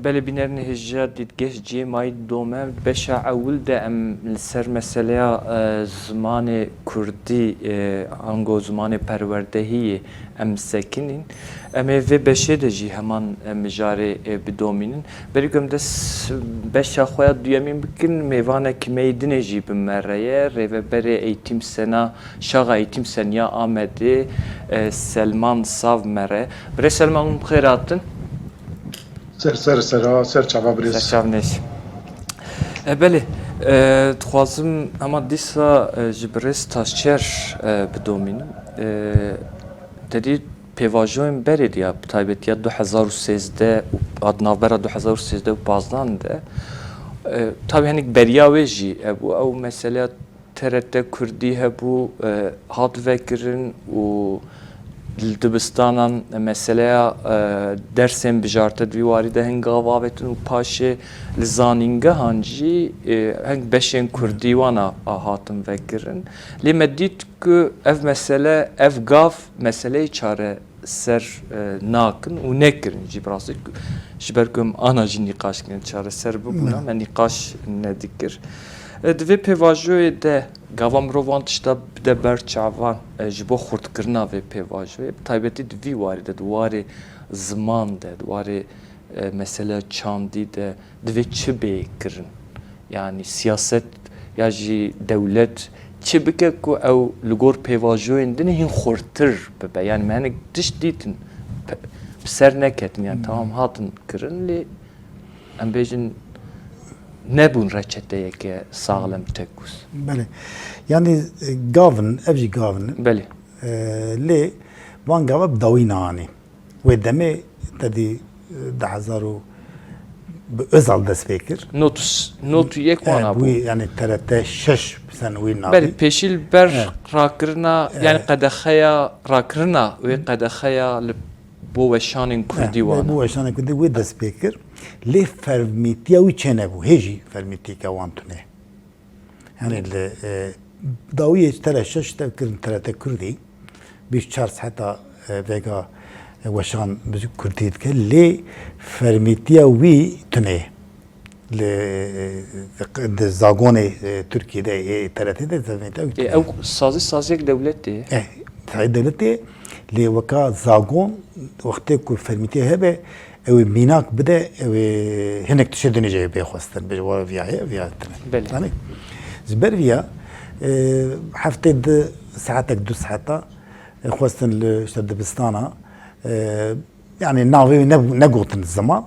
بله بینرن هجا دیدگه جی مای دومه بشه اول ده ام سر مسئله زمان کردی انگو زمان پروردهی ام سکنین ام و بشه ده جی همان مجاره بدومینن بریم دست بشه خواهد دیامین بکن میوانه که میدونه جی بمرایه رو بره ایتیم سنا شاق ایتیم سنیا آمده سلمان صاف مره بره سلمان خیراتن سر çava brez. سرچاونش بله دخوازم اما دیسا جبرس تاشچر بدومین تدی پیواژویم برید یا تایبت یا 2013 و نوبر 2013 و 15 ده tabi hani beriyaveji bu او mesela TRT Kürdi bu hat vekirin o Dildibistanan mesela dersen bijartet vivari de henga vavetun paşe lizaninga hanji heng beşen Kürdi wana hatın vekirin li medit ku ev mesele ev gav mesele çare ser nakın u nekirin cibrasik jiberkum ana jin nikaş kin çare ser bu buna men nikaş ne dikir دوی پیواژوی ده گاوام روانتشتا بده برچاوان جبو خورد کرنا و پیواژوی تایبتی دوی واری ده دواری زمان ده دواری mesela çandi de دوی چه بیکرن yani siyaset ya جی devlet çه bike کو او لگور پیواژوین دنه هین خورتر ببه yani مهنگ دش دیتن بسر نکتن yani tamam hatın kırın li ام بیجن nebun reçeteye ki sağlam tekus. Beli. Yani gavın, evci gavın. Beli. Le van gava bdawin ani. Ve deme tedi 2000 özal destekir. Notu yek wana bu. Yani TRT 6 sen win nabi. Beli peşil ber rakırna yani qadakhaya rakırna ve qadakhaya bu veşanın kurdi wana. Bu veşanın kurdi ve destekir. ليه فرميتيا ويتشنبو هيجي فرميتيكا وانتوني يعني ضوية ترى شش تذكر ترى كردي بيش شارس حتى فيجا وشان بزك كردي تكل ليه فرميتيا وي توني ل زاغوني تركيا ده ترى ده فرميتيا او سازيك دولتي هاي دولتي لي وكا زاغون وقتك فرميتيا هبه او ميناك بدا هناك تشدني جاي بيخوستن بجوا فيها بله يعني زبر فيها حفتد ساعتك دو ساعتا خوستن لشد بستانا يعني ناوي نقوتن الزمان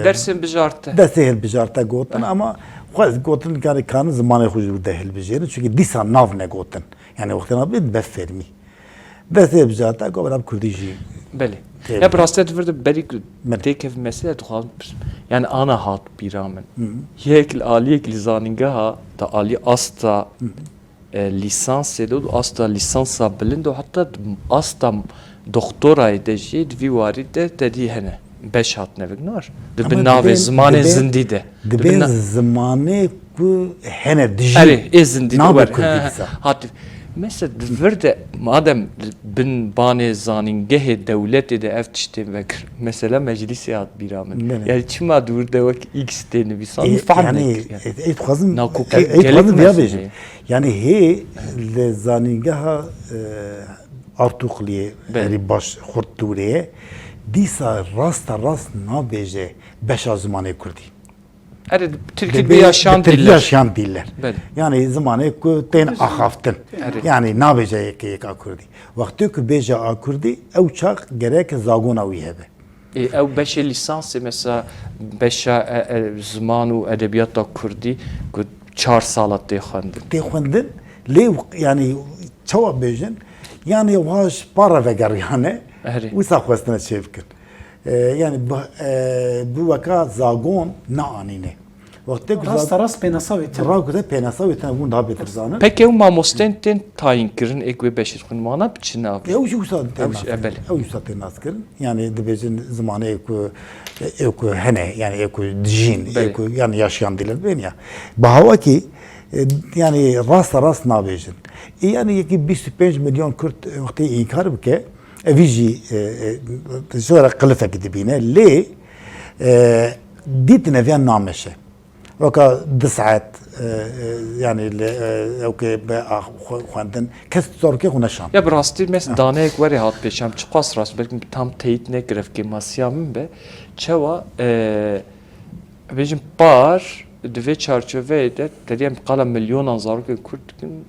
درسن بجارته درسه بجارته قوتن اما خواست قوتن كان زمان يخرج بده البجير çünkü ديسا ناف نقوتن يعني وقتنا بد بفرمي درسه بجارته قبل كرديجي بله ya براسته verdi berik tekev mesele tuhaf yani ana hat biramen yekil aliyek lizaninga da ali asta lisans edu asta lisansa bilindo hatta asta doktora edeceği vivaride dedi hene 5 hat nevignar de nave zamanı zindide de zamanı ku hene diji ari zindide var hat mesela verde madem bin bane zaningehe devleti de eftişte ve mesela meclis yat bir rağmen yani çima durda vak x deni bir san yani et khazım yani he le zaningeha artukliye yani baş khurturiye disa rast nabeje beş zamanı kurdi evet Türkiye'de yaşayan diller. Yaşayan diller. Yani zamanı ku ten ahaftin. Yani nabeje ki akurdi. Vakti ku beja akurdi ev çak gerek zagona uyhebe. Ev beş lisans mesela beş zamanı edebiyata kurdi ku 4 salat dexandin. Dexandin le yani çava bejin yani vaş para vegar yani. Usa khostna şevkir. Yani bu vaka zagon na anine. Vakti rast penasaveten. Rakıda penasaveten bunu da betirzanı. Peki o mamostentin tayin kirin ekve beşir kun mana biçin abi. Ya ucu usad tenas. Ya ucu usad tenas kirin. Yani dibezin zamanı eku hene yani eku dijin eku yani yaşayan diler ben ya. Bahava ki yani rast nabejin. Yani ki 25 milyon Kürt vakti inkar bike. Eviji sonra kılıfa gidibine le ديت نفيان نامشه وكا 2 ساعات يعني اوكي خواندن كس تركي خونشان Ya rastî mes daneyek were hat pêşem çiqas rast belki tam teyit nekiref ki masya min be çawa bejim par divê çarçoveyê de deriyem qala milyonan zarokên Kurd dikin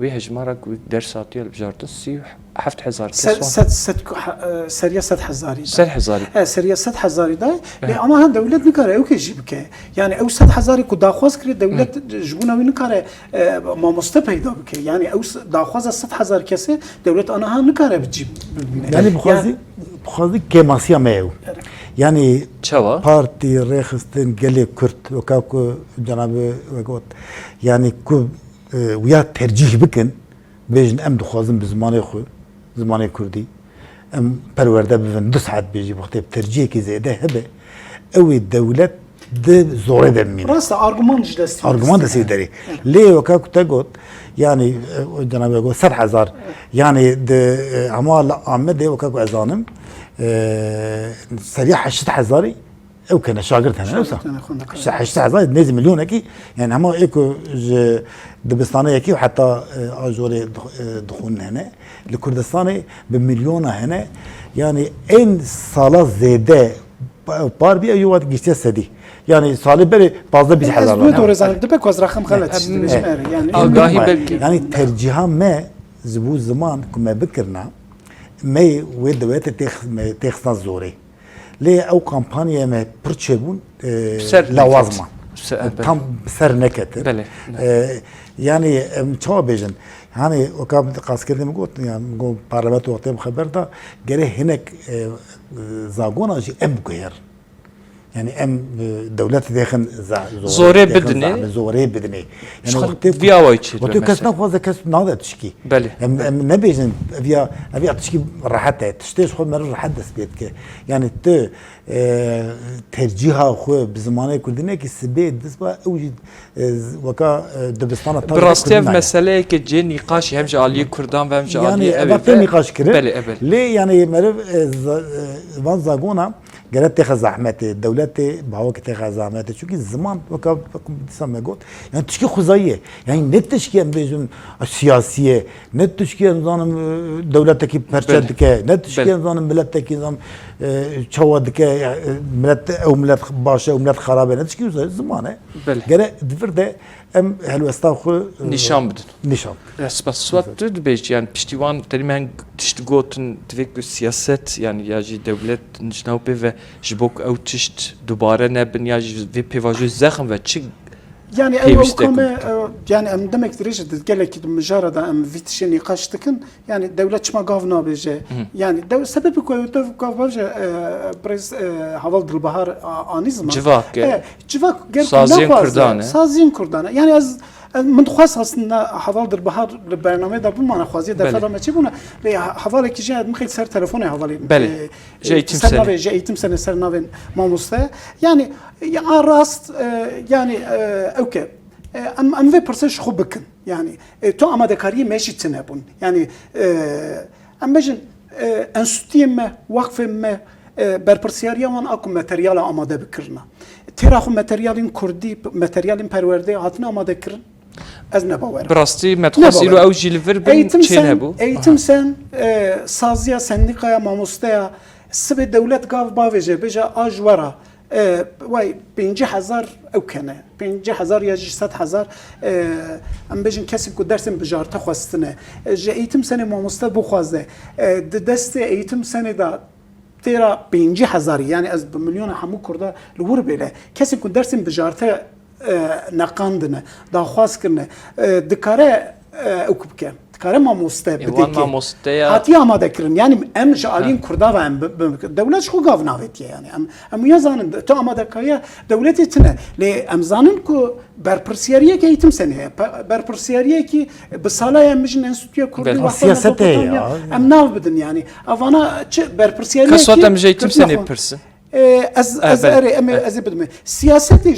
wê hejmara ku dersatiye bijartin 37,000 kes سرية 7,000 1000 سرية 7,000 دا اما هم دولت نکاره او که جی بکه یعنی او 7,000 کو داخواست کرد دولت جبوناوی نکاره ماموسته پیدا بکه یعنی او داخواست 7,000 کسی دولت آنها هم نکاره بجیب يعني بخوازي كماسيا مايو يعني çawa بارتي ريخستن قالي كرت وكاكو جناب وقوت يعني كو ويا ترجيح بكن بيجن ام دخوازن بزماني خو زماني كردي ام برورده بفن 2 ساعات بيجي وقت ترجيح كي زياده هبه او الدولة ده زوره دمين راست ارجومان جلست ارجومان ده سيدري ليه وكاكو تقول يعني جناب يقول 7,000 يعني ده عمال عمد ده وكاكو ازانم سريع 8,000 او كان شاغرت هنا نفسه 8,000 نازل مليون اكي يعني هم ايكو دبستاني اكي وحتى اجوري دخول هنا لكردستاني بمليون هنا يعني ان صالات زياده بار بي ايوات جيستي سدي يعني صالي بري بازا 20,000 بود ورزان دبك وز رقم غلط يعني آگاهی belki يعني ترجيحا ما زبو زمان كما بكرنا ما ودوات تخصنا زوري ليه او كامبانيا ما برتشبون لوازمه tam ser nekettir. Yani çoğu bejin. Hani o kadar kaskerde mi got yani go parlamento ortaya haber da gere hinek zagona ji em koyar. Yani em devlet dekhin zore bedne yani via وایچید وقتی کس نخواسته کس ناده تشکی بله نبیشن ابیا تشکی راحت تشتیش خود مر راحت دست بیاد که یعنی تو ترجیح خو بزمانه کردنه که سبید دست با اوجد وکا دبستان تاریخ براستی مسئله که جه نقاش هم جالی کردان و هم جالی yani evet nikaş kire بله le yani merv van zagona قالت تاخذ زحمتي دولتي بهوك تاخذ زحمتي شو كي زمان وكا سما قلت يعني تشكي خزيه يعني نت تشكي بيجن السياسيه نت تشكي نظام دولتك برشدك نت تشكي نظام ملتك نظام تشودك ملت او ملت باشا او ملت خرابه نت تشكي زمانه قال دفرده ام هلوستاخو نشان بدن نشان بس سوات تد بيج يعني piştivan telimen tiştgotun tvek siyaset yani yaji devlet nişnavpe ve jbok ew tişt dubare nebin yaji ve pevajı zaxım ve çi يعني أو كما يعني أم دمك دريج تقلك مجرد أم فيتشين يقاشتكن يعني دولة شما قافنا بيجي يعني دولة سبب كوي قاف بيجي بريز حوالي البحر آنيزم جواك جواك سازين كردانة سازين كردانة يعني از من خواست أصلا حوالي البحر البرنامج ده بمعنى خوازي دفعة ما تجيبونه حوالي كي جاء مخيل سر تلفوني حوالي بله جايتم سنة جايتم سنة سر نافين ما مسته يعني راست يعني اوكي ام في برسش خوبكن يعني تو اما دكاري ماشي تنابون يعني ام بجن انستيم وقف ما برپرسیاریا وان اكو ماتريال آماده بكرنا ترى خو ماتريالين كردي ماتريالين پرورده هاتنا آماده كرن از نباور براستی متخصصی او جیلور بین چه نبود ایتم سن سازیا سندیقا ماموستیا سب دولت گاف باوجه بجا آجورا وای 50,000 او کنه 50,000 یا 100,000 ام بجن کسی کو درسم بجارته خواستنه ج ایتم سن ماموستا بو خوازه دست ایتم سن دا ترى 50,000 يعني از بمليون حمو كردا لور بيله كسي كون درسم بجارته نقاندنه دا خواس كرنه دكاره اوكبكه دكاره ما مستبد بديكه هاتي آماده كرن يعني ام جالين كردا و ام دولت شو قاف ناويت يعني ام يزان تو آماده كايا دولتي تنه لي ام زانن كو برپرسیاریه که ایتم سنه برپرسیاریه که به سالای مجن انستیتوی کردی وقت سیاسته ام ناو بدن يعني اوانا چه برپرسیاریه که کسوات ام جایتم سنه پرسن از اره ام از بدم سیاستی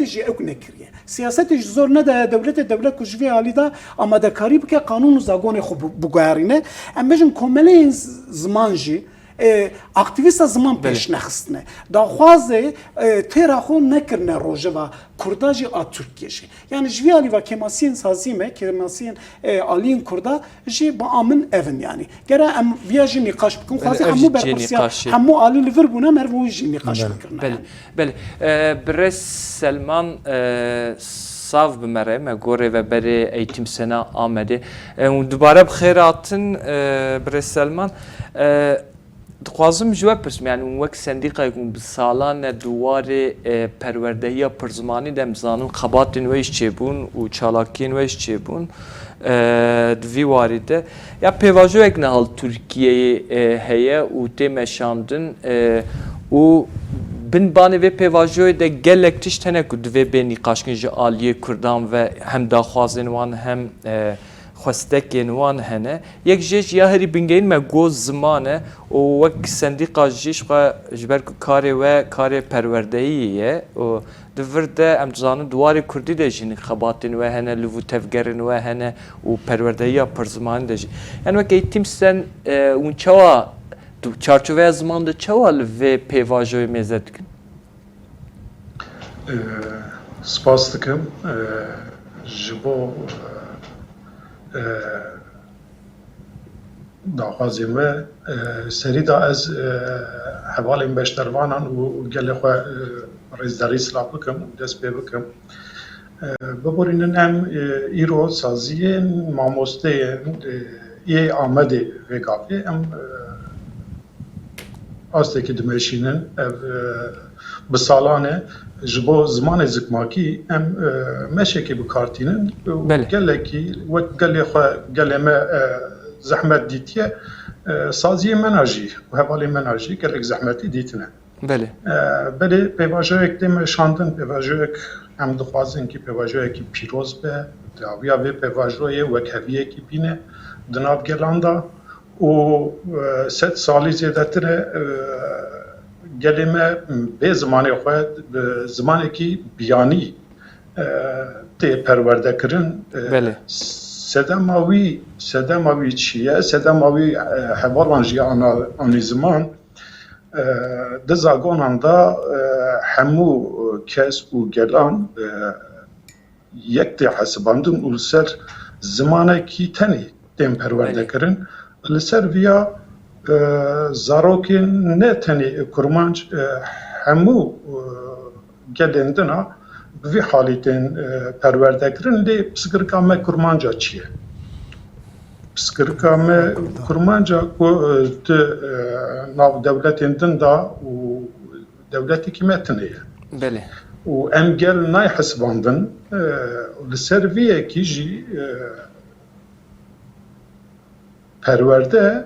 جی اوک نکریه سیاستی زور نده دولت کجوی عالی دا آماده کاری بکه قانون و زاگون خوب بگوارینه ام بجن کاملا زمان جی aktivist zaman peş nexistine daxwaze tera xo nekirne rojeva kurdaji a Türkiye jî yani ji ali va kemasiyên sazî me kemasiyên aliyên Kurda jî ba amin evin yani gere em viya jî nîqaş bikin xwazê ev hemû jî berpirsiya nîqaşê. hemû alî li vir bûne mer wî jî nîqaş bikirin بله بله برای سلمان صاف بمره مگوره و برای ایتیم سنا آمده و دوباره بخیراتن برای سلمان دخوازم جواب پرسم یعنی وقت صندیقه یکون بسالان دوار پروردهی پرزمانی دم زانم خباتین ویش چه بون و چالاکین ویش چه بون دوی وارده یا پیواجو یک نهال ترکیه هیه و تیمشاندن و bin bani ve pevajoy de gelek tiş tane ku dve beni qaşkınjı aliye Kurdan ve hem daxwazên wan hem xwestekên wan hene yek jêj ya herî bingeyn me goz zimane û wek sendîqa jî ji ber ku karê we karê perwerdeyî ye û di vir de em dizanin duwarê Kurdî de jî xebatên we hene li vû tevgerên we hene û perwerdeyiya pirzimanî de jî yani wek eğitim sen hûn çawa çarçoveya zimanda çawa li vê pêvajoyê mêze dikin? Spas dikim ji bo daxwazên we serî da ez hevalên beşdervanan û gelê xwe rêzdarî silav bikim û dest pê bikim biborînin em îro saziyên mamosteyên ê Amedê vê gavê em astekî dimeşînin ev bi salanê ji bo zimanê zikmakî em meşekê bikartînin gelekî wek gelê xwe gelê me zehmet dîtiye saziyê mena jî û hevalê mena jî gelek zehmetî dîtine. Belê pêvajoyek tê me şandin pêvajoyek em dixwazin kî pêvajoyekî pîroz be dawiya vê pêvajoyê wek heviyekî bîne di nav gelan da û sed salî zêdetir e gelê me bê zimanê xwe bi zimanekî biyanî tê perwerdekirin sedema wî çi ye sedema wî hevalan jî anî ziman di zagonan da hemû kes û gelan yek tê hesibandin û li ser zimanekî tenê tên perwerdekirin li ser viya zarokên ne tenê kurmanc hemû gelên din a bi vî halî tên perwerdekirin lê piskirika me kurmanca çi ye? Piskirika me kurmanca ku di nav dewletên din da û dewletekî me tinê ye. û em gel nayhesibandin li ser vî yekî jî perwerde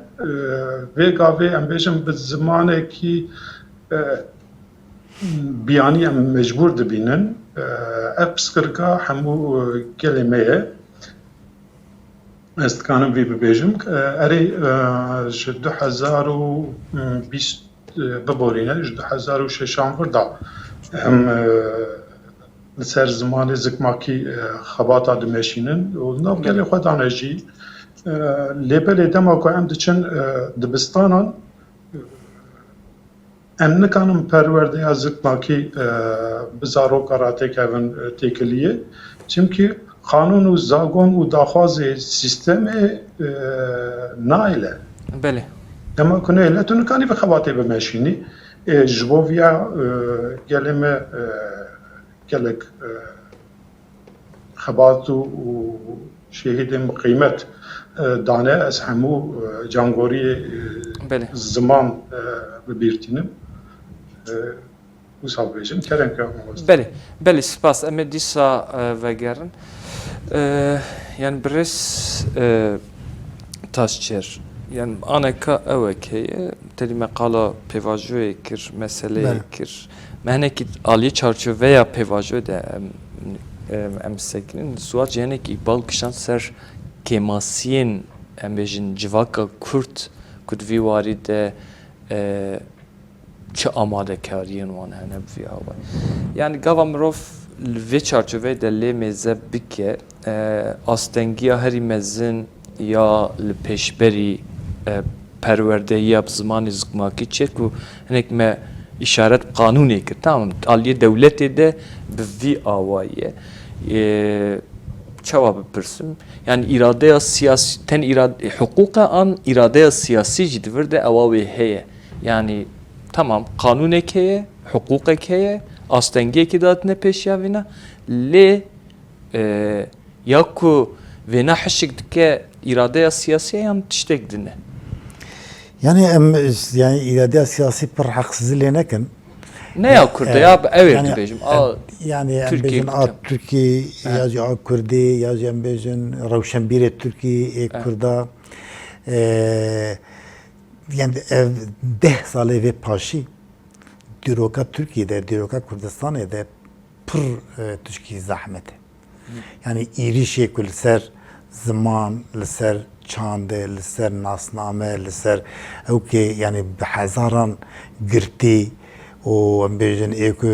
vê gavê em bêjin bi zimanekî biyanî em mecbûr dibînin ev piskirika hemû gelê me ye ez dikanim vê bibêjim erê ji 2020 biborîne ji 2006 vir da em li ser zimanê zikmakî xebata dimeşînin û nav gelê xwe dane jî lêbelê dema ku em diçin dibistanan em nikanin perwerdeya zikmakî bi zaroka ratekevin têkiliyê çimkî qanûn û zagon û daxwazê sîstemê naile. Dema ku neyle tu nikanî bi xebatê bimeşînî ji bo viya gelê me gelek xebat û şehîdên bi qîmet dane ez hemû cangoriyê ziman bibîrtînim wisa bêjim kerenke belê spas em ê dîsa vegerin yani birêz taşçêr yani aneka ewek heye terî me qala pêvajoyê kir meseleyê kir me hinekî aliyê çarçoveya pêvajoyê de em sekinin suat ji hinekî îqbal kişan ser kemasiyên em bêjin civaka Kurd ku di vî warî de çi amadekariyên wan hene bi vî awayî yani gava mirov li vê çarçoveyê de lê mêze bike astengiya herî mezin ya li pêşberî perverdeyi yap zamanı zıkmaki çek ku hinek me işaret kanuni ki tamam aliye devleti de bir avayı cevabı pırsım yani irade siyasi ten irade hukuka an irade siyasi cidvir de avavi heye yani tamam kanun ekeye hukuk ekeye astengi ekidatine peşyavina le yaku ve nahşik dike irade siyasi yan tiştek dine. Yani yani irade siyasi bir haksızlığı nekin. Ne ya Kürde ya evet yani, dibecim. Yani Türkiye Türkiye ya Kürdi ya bejin Ravşenbir Türkiye Kürda yani ev 10 sale ve paşi Diroka Türkiye'de Diroka Kürdistan'da pır Türkiye zahmeti. Yani iri şekil ser zaman ser çande ser nasname ser okay yani hazaran girti o bejin eko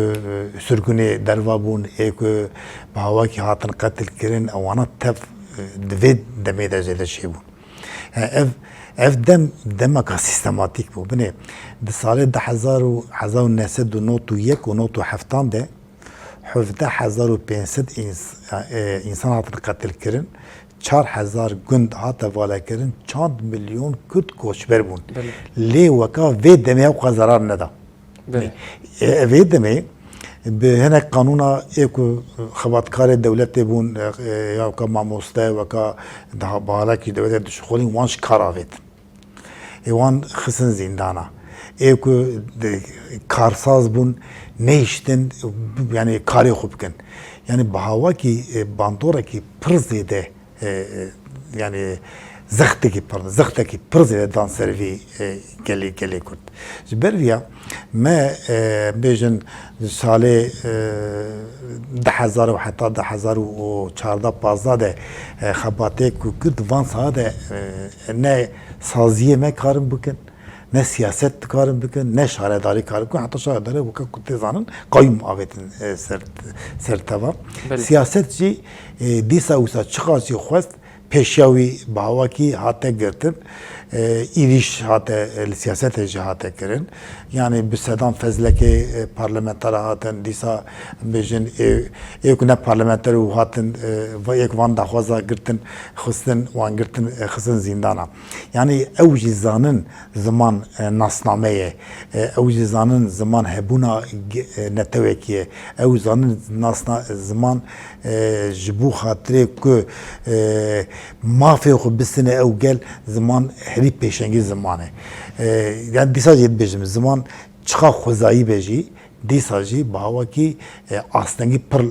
sürgüne dervabun eko bahava ki hatın katil kirin avana tef dve demede zede şey bu. ev demaka sistematik bu. Bine de sale de hazaru nesed u notu yek u notu heftan de 17,500 insan hatın katil kirin 4,000 gund hata vala kirin 4 milyon Kürt koçber bun. Le vaka ve demeye o zarar neda. Ve demeye به قانونا ایکو خبرکار دولت بون یا که ماموسته و که ده بالا کی دولت دشخولی وانش کاراوید ایوان خسن زندانا ایکو کارساز بون نیشتن یعنی کاری خوب کن یعنی بهوا کی باندورا کی پرزیده یعنی زخته کی پرزیده دان سروی گلی کرد جبریا ما بیشن ساله 10,000 و حتی 10,014 ده خباته کرد وان ساده نه سازیه ما کارم بکن نه سیاست کارم بکن نه شهرداری کارم بکن حتی شهرداری وکا کتی زانن قایم آویدن سرتوا سیاست جی دیسا اوسا چقاسی خواست پیشاوی باواکی هاته گرتن ایریش هاته سیاست هاته کرن یعنی بسدان فضلکی پارلمانتر هاتن دیسا بیشن یک نه پارلمانتر و هاتن و یک وان دخوازا گرتن خستن وان گرتن خستن زندانا یعنی اوج زانن زمان ناسنامه اوج زانن زمان هبونا نتوکیه اوج زانن ناسنا زمان جبو خاطره که مافی خو بسنه او گل زمان هری پیشنگی زمانه yani دیساجی بیشم زمان چخا خوزایی بیشی دیساجی باوا کی آستنگی پر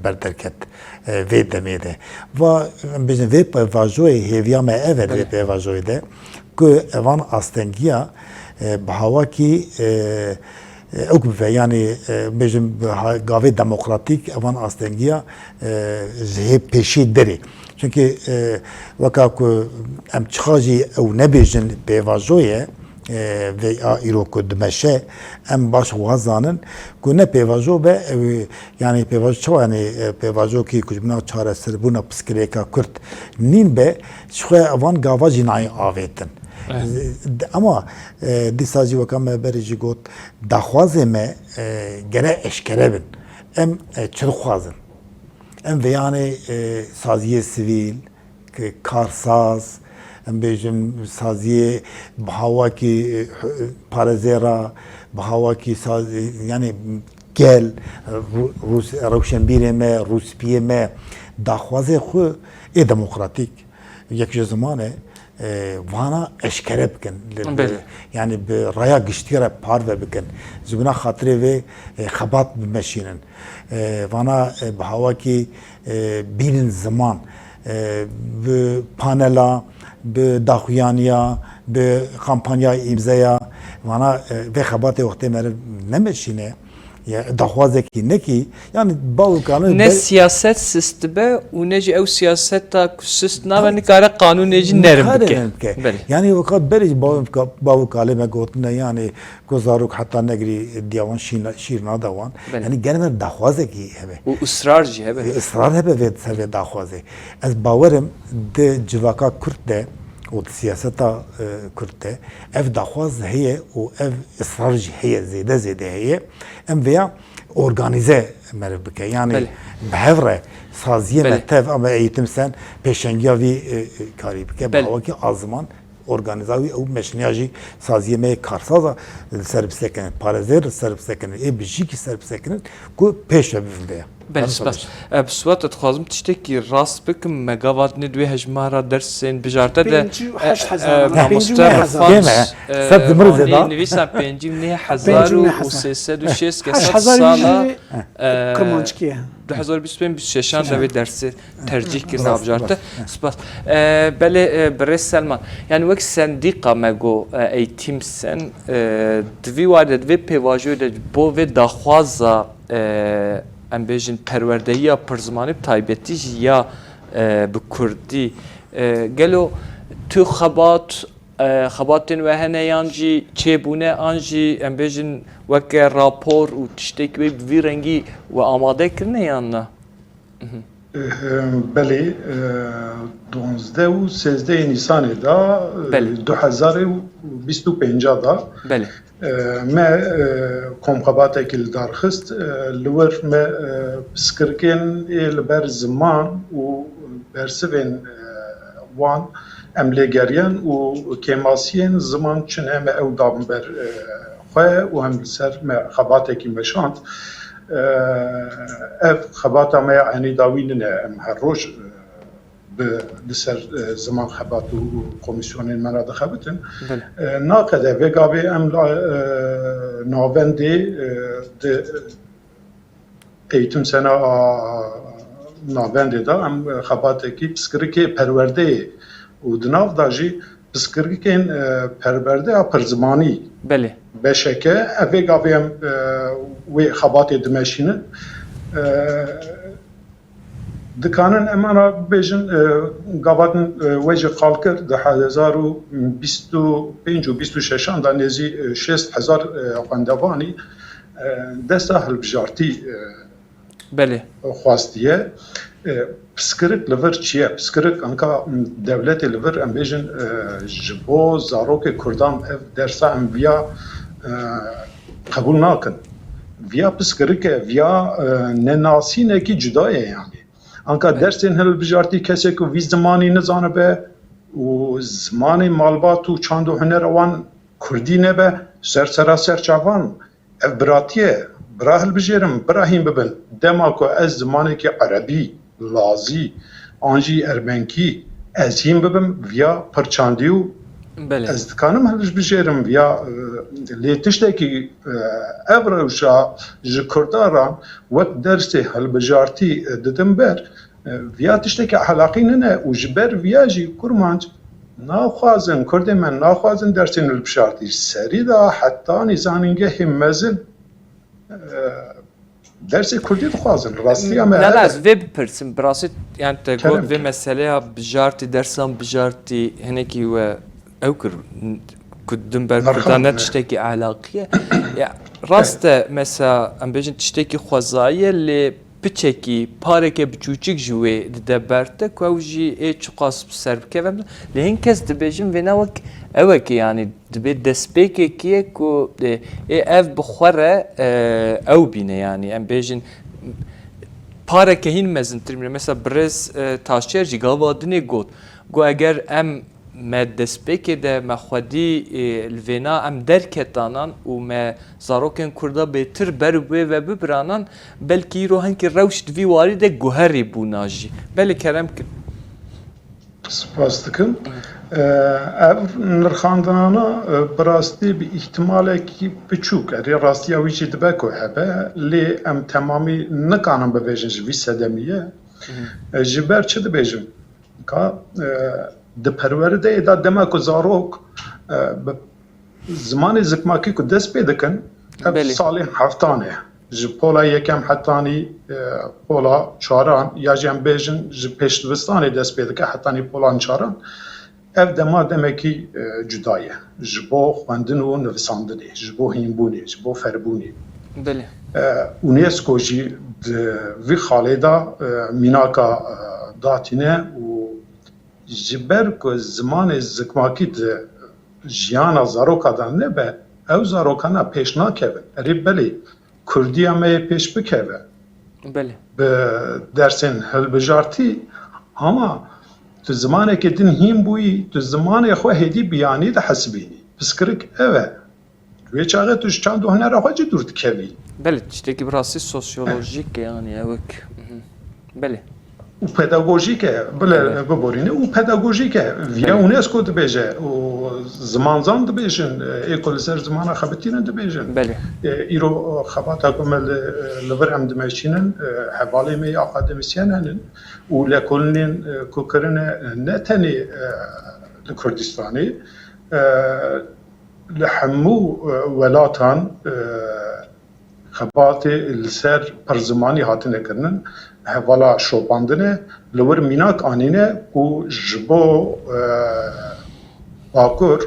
بردرکت وی دمیده و بیشم وی واژوی هیویا ما اول وی واژوی ده که اوان آستنگیا باوا کی اوکبه yani بیشم گاوی دموکراتیک اوان آستنگیا جه پیشی دری çünkü vakaku em çıkacı ev nebejin pevajoye veya iroku dmeşe em baş vazanın ku ne pevajo be yani pevajo çoğu yani pevajo ki kujbuna çaresir buna psikolojika Kürt nin be şu avan gava cinayı avetin ama disaji vakam berici got daxwazeme gene eşkerebin em çırxwazın em ve yani saziye sivil, karsaz, em bejim saziye bahava ki parazera, bahava ki yani gel Ravşenbir me, Ruspiye me, daxwaze xu demokratik yek zamanı vana eşkere bikin yani bir raya giştire parve bikin zibuna hatire ve xabat bimeşinin vana bahava ki binin zaman bir panela bir daxuyaniya bir kampanya imzaya vana ve xabatı vakti mer nemeşine ya daxwazeki ne ki yani bavkanı ne siyaset sisteme u ne ev siyasetta sistema ve ne kara kanun ne nerim bike yani vakat beri bavukale me gotne yani kozaruk hatta negri diyavan şirna davan yani gene daxwazeki hebe u ısrarcı hebe ısrar hebe ve seve daxwaze az bawerim de civaka Kürt de و siyaseta Kürt'te ev daxwaz heye û ev ısrar jî heye zêde heye em veya organize meriv bike yani Belê. bi hevre saziye Belê. me tev ama eğitim sen pêşengiya vî karî bike Belê. bawekî azman organiza wî ew meşniya jî saziye me karsaza ser bisekinin parêzêr ser bisekinin ê bijîkî ser bisekinin ku pêş ve bivinde ye. بله سپاس بسوات اتخوازم تشتکی راست بکم مگاوات ندوی هجمارا درسین بجارته ده 58,000 مامستر 58,000 Değil mi? Sed dimir zeda. نویسا پنجیم نه هزار و سیصد و شش کسات 8000 سالا Kırmançkiye. 2025 دوی درس ترجیح کرده بجارته سپاس بله برای سلمان یعنی وقت سندیقا مگو ایتیم سن دوی وارد دوی پیواجوی ده بو و داخوازا ام بیشین پروردهی یا پرزمانی تایبتیش یا به کردی گلو تو خباتین و هنه یانجی چه بونه آنجی ام بیشین وک راپور و تشتک وی رنگی و آماده کرنه یا نه بله 12 و 13 نیسان دا بله. 2025 دا بله ما komxabatekî li darxist li wir me piskirikên ê li ber ziman û bersivên wan em lê geriyan û kêmasiyên ziman çune me ew dabin ber xwe û hem li ser me xebatekî meşand ev xebata me ya enî dawî nine em her roj li ser ziman xebat û komisyonên me re dixebitin naqede vê gavê em navendê di eğitim sena navendê da em xebatekî piskirikê perwerdeyê û di nav da jî piskirikên perwerdeya pirzimanî بله beşeke ev vê gavê em wê xebatê dimeşînin dikanin emana bêjin gavatên wê jî qalkir di 2025 û 26 da nêzî 60,000 xwendevanî desta hilbijartî بله xwastiye piskirik li vir çi ye piskirik anka devletê li vir em bêjin ji bo zarokê Kurdan ev dersa em viya qebûl nakin viya piskirike viya nenasînekî cuda ye yani anka dersên hilbijartî kesek ku vî zimanî nizanibe û zimanê malbat û çand û huner wan Kurdî nebe sersera serçavan ev biratiye bira hilbijêrim bira hîn bibin dema ku ez zimanekî erebî lazî an jî ermenkî ez hîn bibim viya pirçandî û بله ez dikanim hilbijêrim viya lê tiştekî ev rewşa ji kurdaran wek dersê hilbijartî didin ber viya tiştekî ehlaqî nine û ji ber viya jî kurmanc naxwazin Kurdê me naxwazin dersên hilbijartî serî da heta nîzanîngehê mezin dersê Kurdî dixwazin rastiya me نه از وی بپرسیم براست یعنی تا Kerem گفت وی ki. مسئله بجارتی درسان بجارتی هنگی و او کر کدوم بر Narxan, کردن evet. تشتکی علاقیه یا راست مثلا ام بیشتر تشتکی خوازایه لی بچکی پاره که بچوچک جوی دبرته که اوجی ای چقاس بسر بکویم لین کس دبیجم و نوک اوه که یعنی دبی دسپیکی کیه که ای اف بخوره او بینه یعنی ام بیشتر پاره که هین مزنتر میره مثلا برز تاشچر جی گاوادنی گود گو اگر ام ما دسپیکی ده ما خودی الوینا ام درکتانان و ما زاروکن کردا بهتر بروی و ببرانان بلکی رو هنگ روشت وی وارد گوهری بوناجی بله کرم که spas dikim ev nirxandinana bi rastî bi îhtimalekî biçûk erê rastiya wî jî dibe ku hebe lê em temamî nikanin bibêjin ji vî sedemîye ji ber çi dibêjim ka di perwerdeyê da dema ku zarok bi zimanê zikmakî ku dest pê dikin ev Belê. salên heftan e ji pola yekem hetanî pola çaran ya jî em bêjin ji pêşdivistanê dest pê dike hetanî polan çaran ev dema demekî cuda ye ji bo xwendin û nivîsandinê ji bo hînbûnê ji bo ferbûnê بله UNESCO jî di vî xalê da mînaka datîne û جبر کو زمان زکماکی ده جیانا زاروکا دا نبه او زاروکانا پیش ناکوه اری بلی کردی همه پیش بکوه بله به درسین هلبجارتی اما تو زمانه که دن هیم بویی تو زمانه خو هدی بیانی ده حسبینی پس کرک اوه وی چاقه توش چند و هنر خواهی دور دکوی بله تشتكي براسي سوسيولوجيك يعني اوك بله و پداگوژیکه بله ببرینه و پداگوژیکه ویا اونسکو دبیجه و زمانزان دبیجن اکول سر زمان خبتین دبیجن بله ایرو خباتا کمل لور هم دمشینن حوالی می اکادمیسیانن و لکلنین کوکرن نه تنی لکردستانی لحمو ولاتان خباتی لسر پرزمانی هاتنه کرنن حوالا شوپاندنه لور میناک آنینه و جبو باکور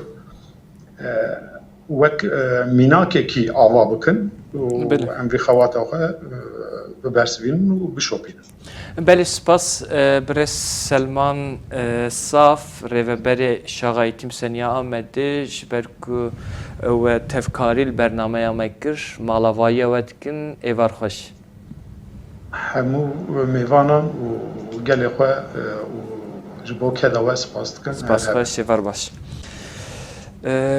وک میناکی کی آوا بکن و امری خوات آخه ببرسوین و بشوپینن بله سپاس برس سلمان صاف ریوبری شغایتیم سنیا آمده جبرکو و تفکاری البرنامه آمکر مالاوایی و دکن ایوار خوش همو میوانان و گلی خواه و جبو کدوه سپاس دکن سپاس خوش ایوار باش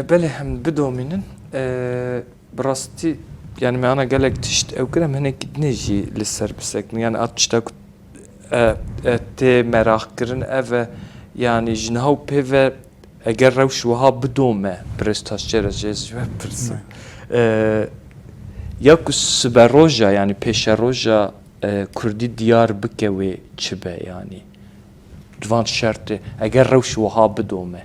بله هم بدومینن براستی yani me ana gelek tişt ev kira me nekidneji li ser bisekni yani at tişta te merak kirin ev yani jinhav peve eger rewş wiha bidome prestasyera jez ve pirsin ya ku siber roja yani peşe roja Kurdî diyar bike wê çibe yani divan şertê eger rewş wiha bidome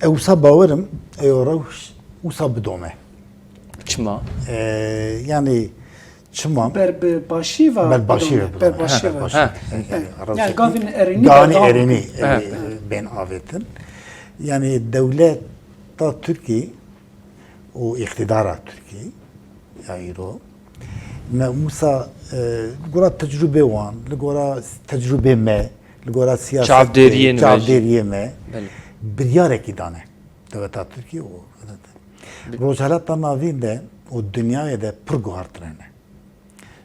Ewsa bawerim rewş wisa bidome çima yani çima برباشی و برباشی برباشی و yani gavin erini gavin erini ben avetin yani devlet ta Türkiye o iktidara Türkiye yani o Musa gora tecrübe wan gora tecrübe me gora siyaset çavderiye me biryareki dane devlet Türkiye o Rojhalat navîn de û dunyayê de pir guhartin hene.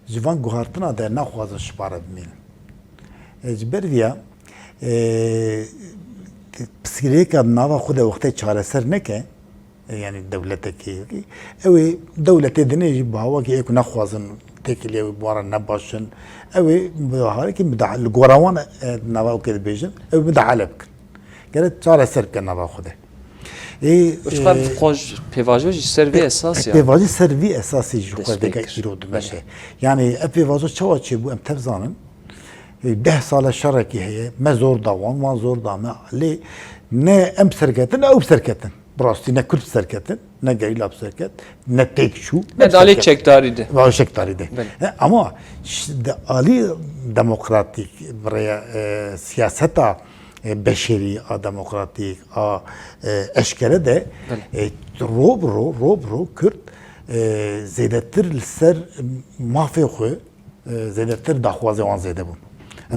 Ji van guhartina de naxwazin şipare bimînin. Ji ber vîya pirsgirêka nava xwe de wextê çareser neke yani dewletekî ew ê dewletê dinê jî bi hawakê ê ku naxwazin têkilê wê baran nebaşin ew ê bi harekî li gora wan nava wekê dibêjin ew midehale bikin. Gerek çareser bike nava xwe de. Uşkar pevajı servi esas ya. Pevajı servi esası yukarıdaki kilo demişe. Yani pevajı çavaçı bu emtevzanın 10 sala şaraki heye mezor davan van zor dame li ne em serketin ne serketin. Burası ne Kürt serketin ne gaylap serket ne tek şu ne dali çektarıydı. Var çektarıydı. Ama şimdi ali demokratik buraya siyaseta beşeri, demokratik, eşkere de rob Kürt zeydetir ser mahve xwe zeydetir daxwaze wan zêde bûn.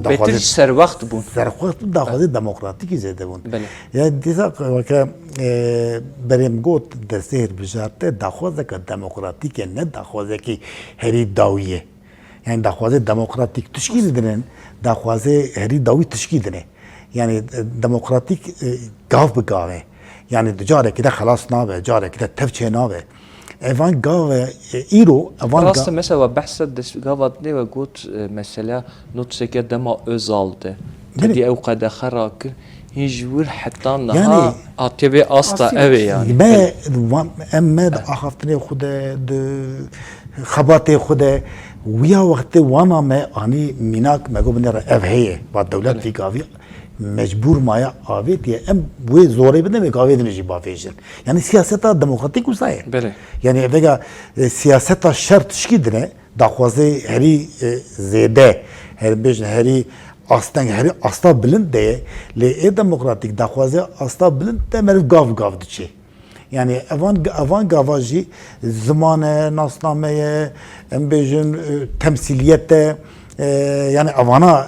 Betir serwext bûn. Serwext daxwaze demokratikî zêde bûn. Ya dîsa ke berêm got destê hilbijartê daxwazeka demokratîk ne daxwazekî herî dawî ye. Yani daxwaze demokratik tişkî didin, daxwaze herî dawî tişkî dine. Yani demokratik gav bi gavê. Yani carekî de xelas nabe, carekî de tevçê nabe. Evan gavê îro evan Rastı mesela behsa gavat ne ve got mesela notseke dema özaldı. Dedi ev qada xarak hijwir hatta naha atebe asta ev yani. Me emme de ahaftine xude de xabatê xude wiya wextê wana me anî mînak me gobine ev heye ba dewlet vî gavî mecbur maya avê diye em wê zorê bide ve gavê dinê jî bavêjin. Yani siyaseta demokratik wisa ye. Yani vega siyaseta şer tişkî dine daxwazê herî zêde herbêjin herî asteng herî asta bilind de lê ê demokratik daxwazê asta bilind de meriv gav diçe. Yani evan gava jî zimane nasnameye em bêjin temsiliyete yani avana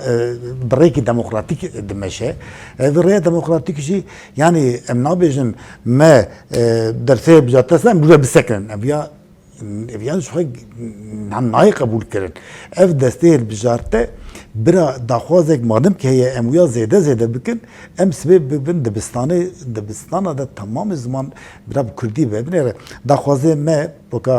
بريك ديمقراطيك دمشق الرأي ديمقراطيك شيء يعني ام نابجن ما درسه بجاتسن بوجا بسكن ابيا شو عن ناي قبول كرن اف دستير بجارته برا داخوازك مادم که هي امویا زیاده بکن ام سبب ببن دبستانه ده تمام زمان برا کردی ببینه داخوازه ما بکا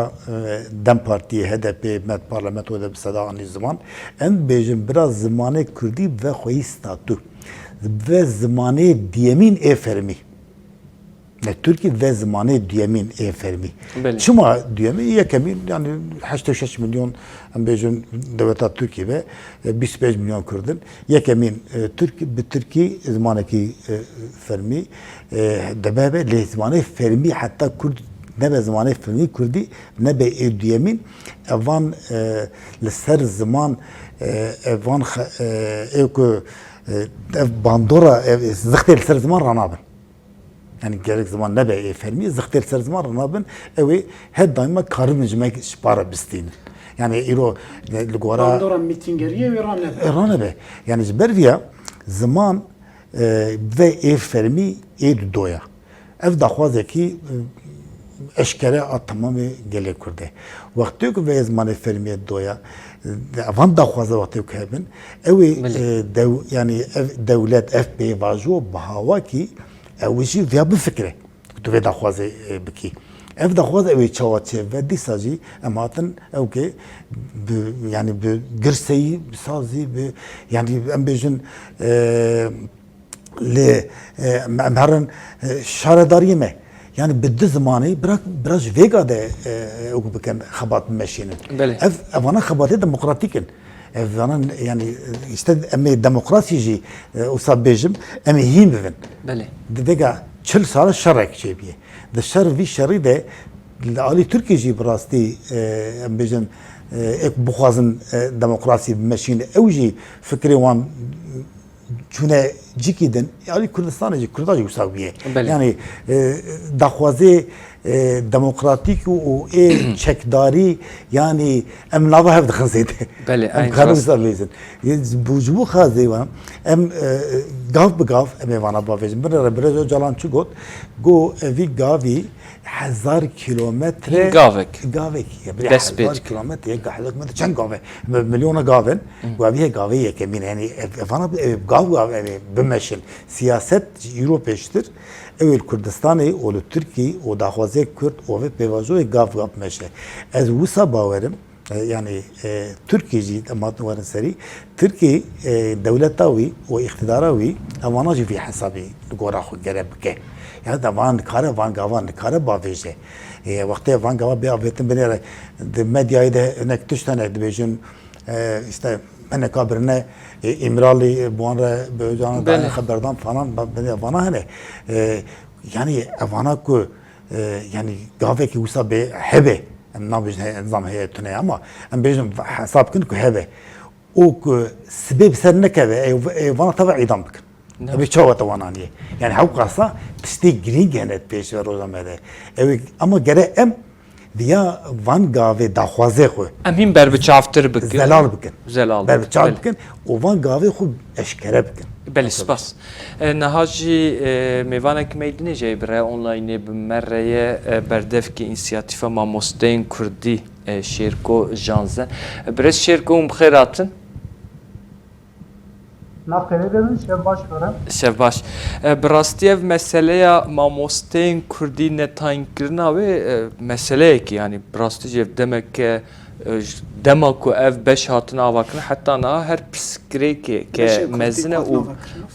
دم پارتی HDP مد پارلمانت و ده بصدا آنی زمان ام بیجن برا زمانه کردی و خوی ستاتو و زمانه دیمین ای فرمی ne Türkiye ve zamanı diyemin fermi. Çuma diyemi yekemin yani 86 milyon ambejun devleta Türkiye ve 25 milyon Kurdun. Yekemin Türkiye zamanaki fermi debebe le zamanı fermi hatta Kurd ne be zamanı fermi Kurdi ne be diyemin evan ser zaman evan eko bandora zıhtel ser zaman ranabın. Yani gerek zaman ne be fermi zıhtel ser zaman ranabın evi her daima karın ecmek şpara bistinin. Yani iro lugora Bandora mitingeriye İran be. Yani zberviya zaman ve fermi doya. Ev daxwazekî eşkere at tamamı gele kurde. Vakti ki ve zamanı fermiye doya. Avan daxwaza vakti ki hebin. Evi yani devlet ev peyvajı bahava ki evişi vya bu fikre. Tu ve daxwaza biki. Ev daxwaza evi çavatçe ve disajı ematın ev ki yani bir girseyi sazı yani embejin le memharın şaredariye me yani bedde zamanı bırak biraz vega de o biken xabat meşinin ev avana xabatı demokratikin ev ana yani işte emme demokrasiyi o sabejim emme him bivin vega çıl sala şarek çebiye de şer vi şeri de ali Türkiye brasti embejin ek buxazın demokrasi meşin evji fikri wan çune cikiden yani Kürdistan'ı Kürdancı usaviye yani daxwaze demokratik o çekdari yani emlava hevd khazede bale karısa lezin bu khaze var em gav begav em vana bavejim biraz calan çıgot go evi gavi 1000 kilometre gavek ya 1000 kilometre gahlet med çan gave milyona gaven ve bir gavi kemin yani vana gav بمشل siyaset Avrupaştır. Evvel Kürdistan'ı olu Türkiye o daxwaze Kürt o ve pevajoy gav meşe. Ez vusa baverim yani Türkiye'ci amatvarın seri Türkiye devletavi o iktidaravi avanajı fi hesabi gora xu gerebke. Yani da van kara van gavan kara baveje. Vakti van gava bir avetin beni de medyayı da nektüşten edbejin işte ben kabirine İmralı bu ara böyle haberden falan bana hani yani avana ku yani gaveki usa be hebe nabij nizam heyetine ama ben bizim hesap kun ku hebe o ku sebep ser nekeve vana tava idam bik bir çava tavanani yani havkasa tişti green genet peş ver o zaman ama gere em diya van gave daxwaze xo emhim berbiçaftır bikin zelal bikin zelal berbiçav bikin o van gave xo eşkere bikin beli spas nahaji mevanek meydine cebre online bmerreye berdevki inisiyatife mamosteyn kurdi şerko janze bres şerko mkhairatın Nafkelerin şevbaş görem. Şevbaş. Brastiyev meseleye mamosteyn Kurdi netayinkirina ve meseleye ki yani Brastiyev demek ki demek ki ev 5 hatına avakına hatta na her psikre ki mezine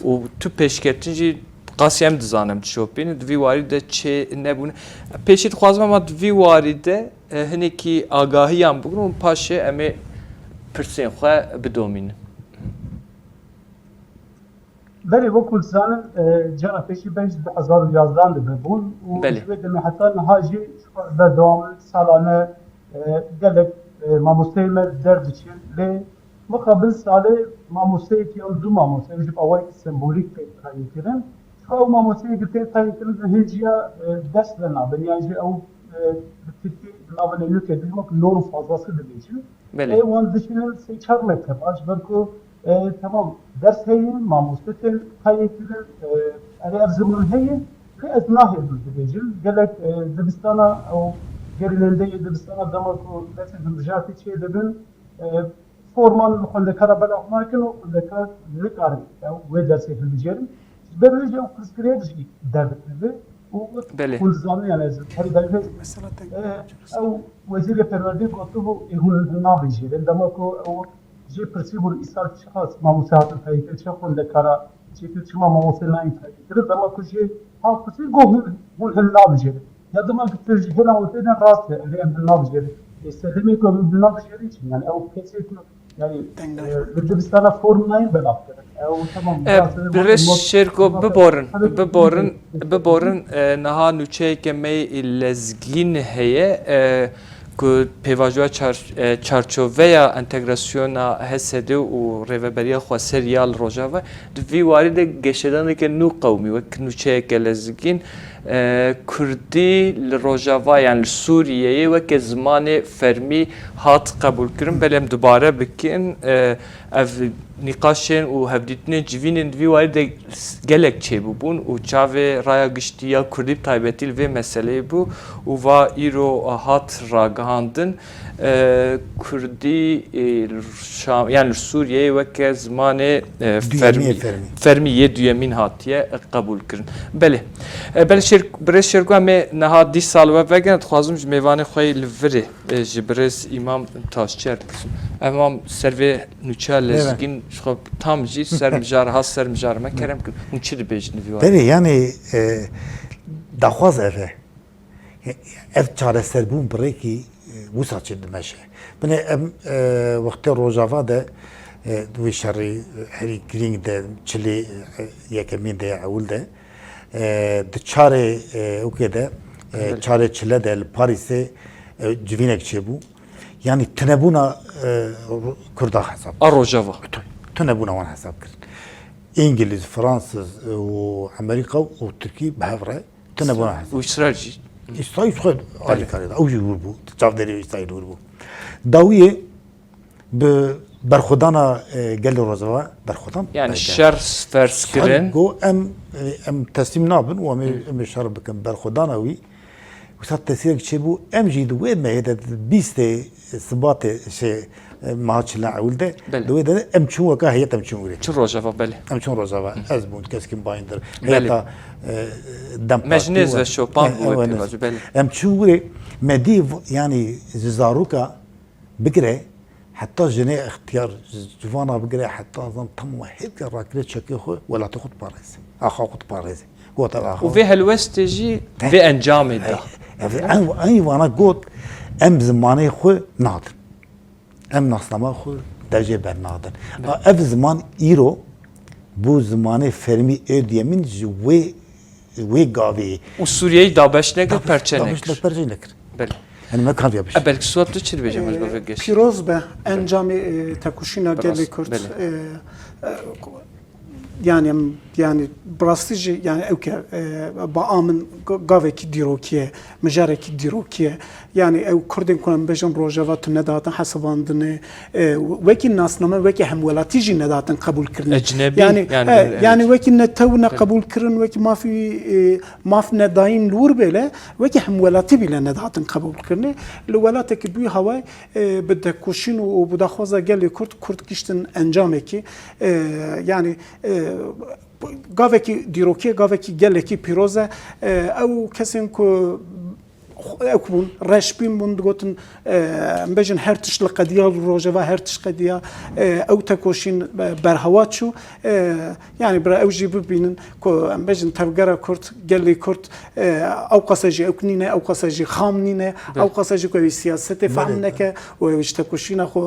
o tu peşketinci qasiyem dizanem çopin dvi varide çe ne bunu peşit xwazma ma dvi varide hineki agahiyam bugün paşe eme pirsen xwe bidominin بله و کلسان جانا پیشی 2011 ده بون و شوی دمی حتی نهاجی به دوام سالانه گلک ماموستیمه درد چین لی مقابل ساله ماموستیی که دو ماموستیی جب اوای سمبولیک تایی کردن او ماموستیی که تایی کردن هیچیا دست لنا بنیانجی او Türkiye navını ülkede bak norm fazlası diyeceğim. Beli. Onun dışında seçer mektep. Acaba tamam ders heyin, mamusletin, kayıtların, eğer zaman heyin ve esnaf diyeceğim. Gerek Dibistana o gerilerinde Dibistana damak o dersin mücadele şey dedin. Forman konda karabela okumarken o konda ne karı ve dersi diyeceğim. Böylece o kızkırıya derdi. Beli. Kulzanı yani her dalga Mesela او وزير التربيه قلت له هو النابجي عندما هو جي برسيبو الايصال شخص ما مساعد في شغل ذكرى جي ما وصلنا انت عندما كل شيء ها برسيب هو النابجي عندما قلت هنا وثنا راس اللي عند النابجي يستخدمي كم النابجي يعني او كثير يعني بدي بستانا فورم 9 بلاكتر او تمام برش شركو ببورن نها نوچه کمی لزگین هیه که پیواجوه چارچوبه یا انتگراسیون هسته و ریوبری خواسریال روجاوه دوی وارد گشتن که نو قومی و نوچه که لزگین کردی لروجاوا یعنی سوریه و که زمان فرمی هات قبول کردن بلیم دوباره بکن اف نقاشن و هفدیتنه جوینن دوی وارد گلک چه بون و چاوه رایا گشتیا کردی تایبتیل و مسئله بو و ایرو هات راگهاندن کردی شام یعنی سوریه و که زمان فرمی دویمین هاتیه قبول کردن بله برای شرکو همه نها 10 سال و بگن خوازم میوان خوی لوره جبرز امام تاشچر امام سروی نوچه لزگین خب tam jî sermijar has sermijar me kerem ki hûn çi dibêjin vî Tabii yani daxwaz ev ev çareserbûn birêkî wisa çê dimeşe. Binê em wextê rojava de wê şerî herî girîng de çilê yekemîn de ewil de di çarê wekê de çarê çile de li Parîsê civînek çêbû. Yani tunebûna Kurda hesap. a rojava tunebûna wan hesap kirin. İngiliz, Fransız û Amerika û Tirkî bihevre tunebûna hesap. û İsrail jî İsrail xwe alî karê da ew jî wir bû çavderê İsrail wir bû. Dawiyê bi berxwedana gelê Rojava berxwedan yani şer ferskirin go em teslîm nabin û em şer bikin berxwedana wî wisa tesîrek çêbû em jî di wê meyê de bîstê sibatê şey maçla ewil de di wê de em çûn weka heyet em çûn wîrê. çi rojava belê Em çûn Rojava ez bûn keskin bayindir. Belê. Heyeta dem mejnêz ve şopan bû ve pêvacî belê em çûn wîrê medî yani ji zaroka bigire heta jinê ixtiyar civana bigire heta zan tamam hêdika rakire çekê xwe welatê xwe diparêze axa xwe diparêze got ev axa û vê helwestê jî vê encamê da em vana got em zimanê xwe nadin em nasnama xwe dercê bernadin ev ziman îro bu zimanê fermî êdiyemîn ji wê gavê û Sûriyeyê dabeş nekir perçe nekir perçe nekir belê yani me kan yapış belki suat tu çi dibêjim ez bavê geş پیروز به انجام تکوشینا گلی کرد yani brastici yani evke ba amın gaveki dirokiye mejareki dirokiye yani ev kurdin kuran bejam rojava tu nedatın hasabandını veki nasname veki hemvelatici nedatın kabul kirne Ecnebi, yani veki netevne kabul kirin veki maf nedayin lur bele veki hemvelati bile nedatın kabul kirne lvelateki bu havay bide kuşin u bu da xoza geli kurt kiştin encameki yani gaveki dirokiye gaveki geleki piroze ev kesin ku ekbun reşbin bun gotin bejin her tişli qadiya rojava her tiş qadiya ev tekoşin berhawaçu yani bira ev jî bibînin ku bejin tevgera kurt gelê kurt ew qasa jî ew nîne ew qasa jî xam nîne ew qasa jî ku ew siyasetê fehm neke û ew ji tekoşîna xwe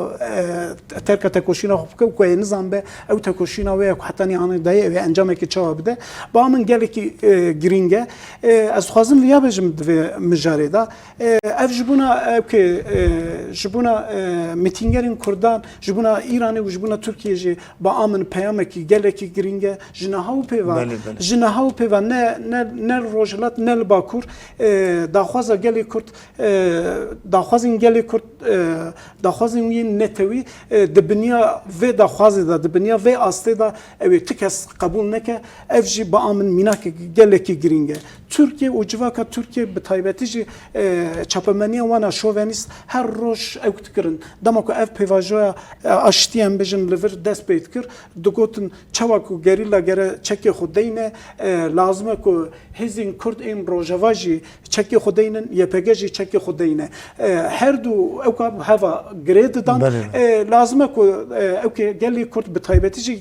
terka tekoşîna xwe bike ku ew nizan be ew tekoşîna wê ku heta nî dayê ew encamekî çawa bide ba min gelekî girîng e ez dixwazim vêya bejim divê mijarê Bakurê da ev ji bûna ji bûna mîtîngerên Kurdan ji bûna İranê û ji bûna Tirkiye jî ba min peyamekî gelekî giring e ji niha û pêvan ji niha û pêvan ne Rojhilat ne li Bakur daxwaza gelê Kurd daxwazên gelê Kurd daxwazên wî netewî di biniya vê daxwazê da di biniya vê astê da ew ê ti kes qebûl neke ev jî ba min mînakekî gelekî giring e Türkiye û civaka Türkiye bi taybetî jî çapemeniya wana şovenîst her roj ew dikirin dema ku ev pêvajoya aştiyan bijin li vir dest pê dikir digotin çawa ku gerîla gere çekê xwe deyne lazim e ku hêzên Kurd ên Rojava jî çekê xwe deynin YPG jî çekê xwe deyne her du ew ka heva girê didan lazim e ku ew gelê Kurd bi taybetî jî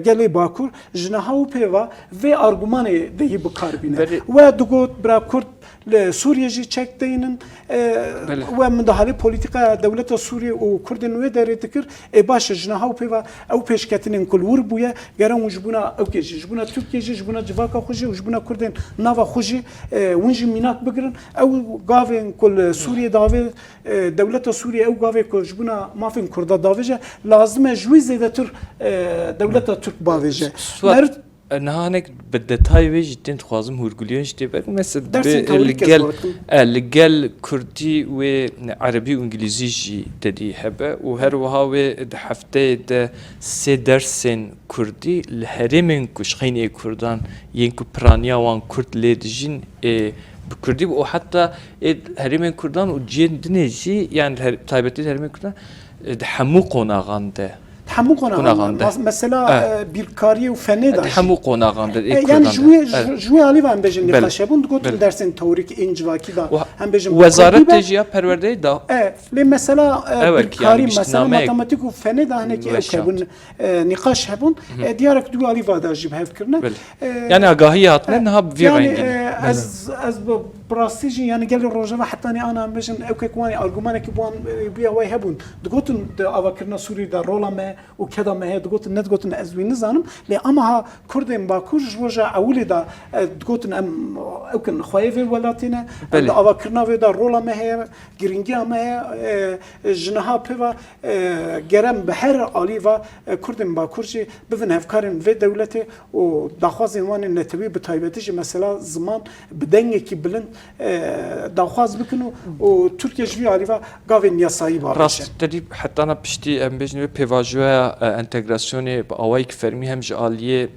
gelê Bakur ji niha û pêva vê argûmanê deyî bikarbîne we digot bira Kurd li Sûriye jî çek deynin we müdahale polîtika dewleta Sûriye û Kurdên wê derê dikir baş ji niha û pêva ew pêşketinên ku li wir bûye geran ji bûna ew jî ji bûna Tirkiye jî ji bûna civaka xwe jî û ji bûna Kurdên nava xwe jî hûn jî mînak bigirin ew gavên ku li Sûriye davê dewleta Sûriye ew gavê ku ji bûna mafên Kurda davêje lazim e ji wî zêdetir dewleta Türk bavêje نهانك بالدتاي ويج تنت خوازم هورغوليون جدي بر مثلا لقال كردي و عربي وانجليزي جي تدي هبه وهر وهاو هفته ده سه درسن كردي الهرمن كشخين كردان ينكو برانيا وان كرد ليدجين بكردي وحتى هرمن كردان وجين دنيجي يعني تايبتي هرمن كردان حمو قوناغانده همو قناغانده مثلا بیرکاری و فنی داشت همو قناغانده یعنی جوی علی و هم بجن نقاشه بند گفتم درسین تئوریک اینجواکی دا هم بجن وزارت تجیا پرورده دا لی مثلا بیرکاری مثلا ماتماتیک و فنی دا هنه که کبون نقاش هبون دیارک دو علی و دا جیب هف کرنه یعنی آگاهی هاتنه نه بی یعنی از براستیجی یعنی گل روزه حتی انا هم بجن او که کوانی آرگومانه که بوان بیا وای هبون دگوتن آواکرنا سوری در رولامه و کدا مه دگوتن ندگوتن از وی نزانم لی اما ها کردن باکور جوجا اولی دا دگوتن ام او کن خوایف ولاتینه دا آواکرنا وی دا رولا مه گرینگی مه جنها پیوا گرم به هر علی و کردن باکور جی بفن هفکارن و دولتی و داخوازین وان نتوی به تایبتیش مثلا زمان بدنگی کی بلند داخواز بکنو و ترکیه جوی علی و گاوین یاسایی باشه راست تدی حتی انا پشتی ام بجنوی پیواجوه انتگراسیونی با آوایی که فرمی هم جالیه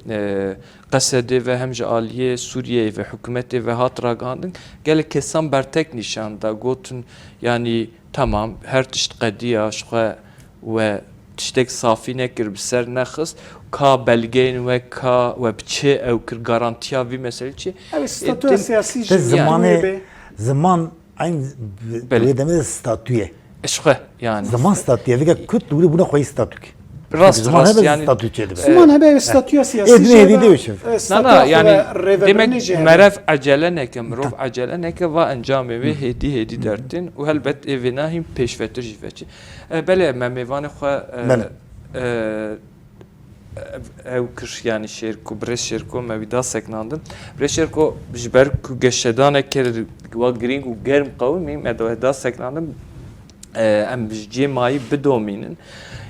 قصده و هم جالیه سوریه و حکومت و هات راگاندن گل کسان برتک نشان دا گوتن یعنی tamam her tişt qediya şuqa ve tiştek safi nekir biser nexist ka belgeyn ve ka ve biçe ew kir garantiya vî mesele çi statüya siyasi zaman aynı demede statüye şuqa yani zaman statüye ve kut buna koy statük rast yani zaman hebe statüya siyasi na yani demek meref acele neke mirov acele neke ve encamı ve hedi dertin و helbet evina him peşvetir jiveci bele memevane xwe ew kir yani şerku bres şerku mevida seknandın bres şerku jber ku geşedanek ker wa green u germ qawmi mevida seknandın em cemai bidominin